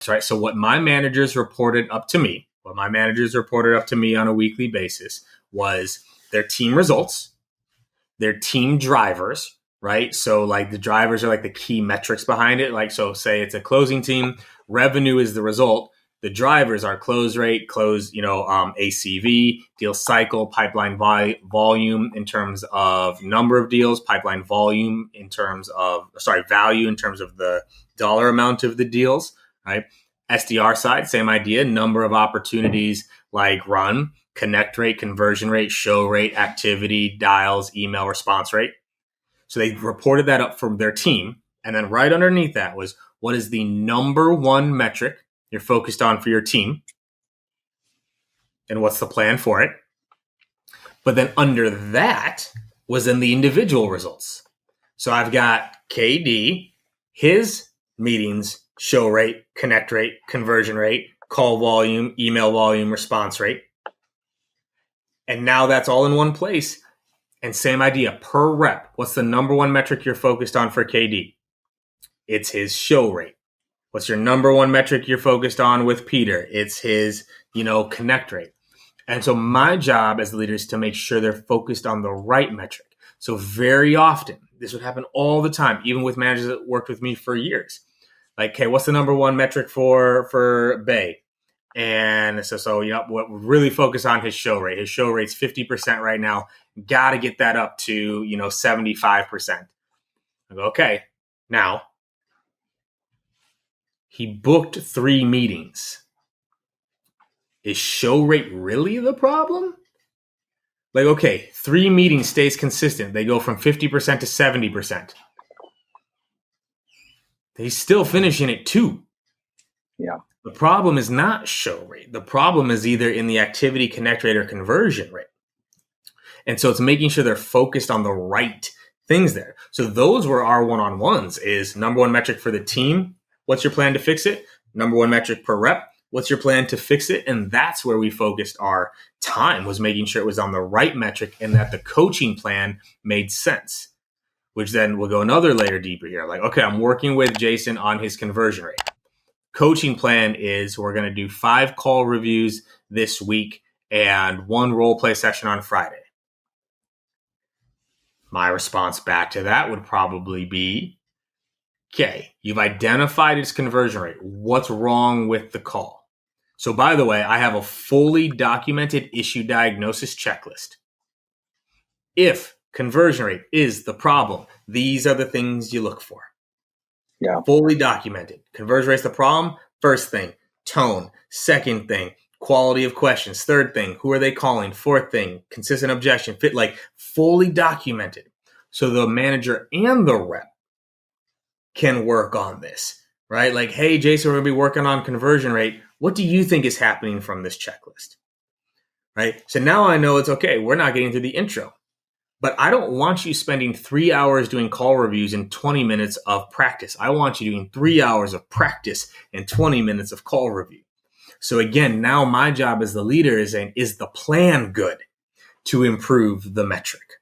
right? So what my managers reported up to me on a weekly basis was their team results, their team drivers, right? So like the drivers are like the key metrics behind it. Like, so say it's a closing team, revenue is the result. The drivers are close rate, ACV, deal cycle, pipeline volume in terms of number of deals, pipeline volume in terms of, value in terms of the dollar amount of the deals, right? SDR side, same idea, number of opportunities like run, connect rate, conversion rate, show rate, activity, dials, email response rate. So they reported that up from their team. And then right underneath that was, what is the number one metric you're focused on for your team? And what's the plan for it? But then under that was in the individual results. So I've got KD, his meetings, show rate, connect rate, conversion rate, call volume, email volume, response rate. And now that's all in one place. And same idea, per rep. What's the number one metric you're focused on for KD? It's his show rate. What's your number one metric you're focused on with Peter? It's his, connect rate. And so my job as the leader is to make sure they're focused on the right metric. So very often, this would happen all the time, even with managers that worked with me for years. Like, okay, what's the number one metric for Bay? And so what we really focus on his show rate. His show rate's 50% right now. Got to get that up to, 75%. I go, okay, now he booked 3 meetings. Is show rate really the problem? Like, okay, 3 meetings stays consistent. They go from 50% to 70%. He's still finishing at 2. Yeah. The problem is not show rate. The problem is either in the activity, connect rate, or conversion rate. And so it's making sure they're focused on the right things there. So those were our one-on-ones is number one metric for the team. What's your plan to fix it? Number one metric per rep. What's your plan to fix it? And that's where we focused our time, was making sure it was on the right metric and that the coaching plan made sense, which then we'll go another layer deeper here. Like, okay, I'm working with Jason on his conversion rate. Coaching plan is we're going to do 5 call reviews this week and 1 role play session on Friday. My response back to that would probably be, okay, you've identified its conversion rate. What's wrong with the call? So by the way, I have a fully documented issue diagnosis checklist. If conversion rate is the problem, these are the things you look for. Yeah. Fully documented. Conversion rate's the problem. First thing, tone. Second thing, quality of questions. Third thing, who are they calling? Fourth thing, consistent objection. Fit, like fully documented. So the manager and the rep can work on this, right? Like, hey, Jason, we're going to be working on conversion rate. What do you think is happening from this checklist? Right? So now I know it's okay. We're not getting through the intro. But I don't want you spending 3 hours doing call reviews and 20 minutes of practice. I want you doing 3 hours of practice and 20 minutes of call review. So again, now my job as the leader is saying, is the plan good to improve the metric?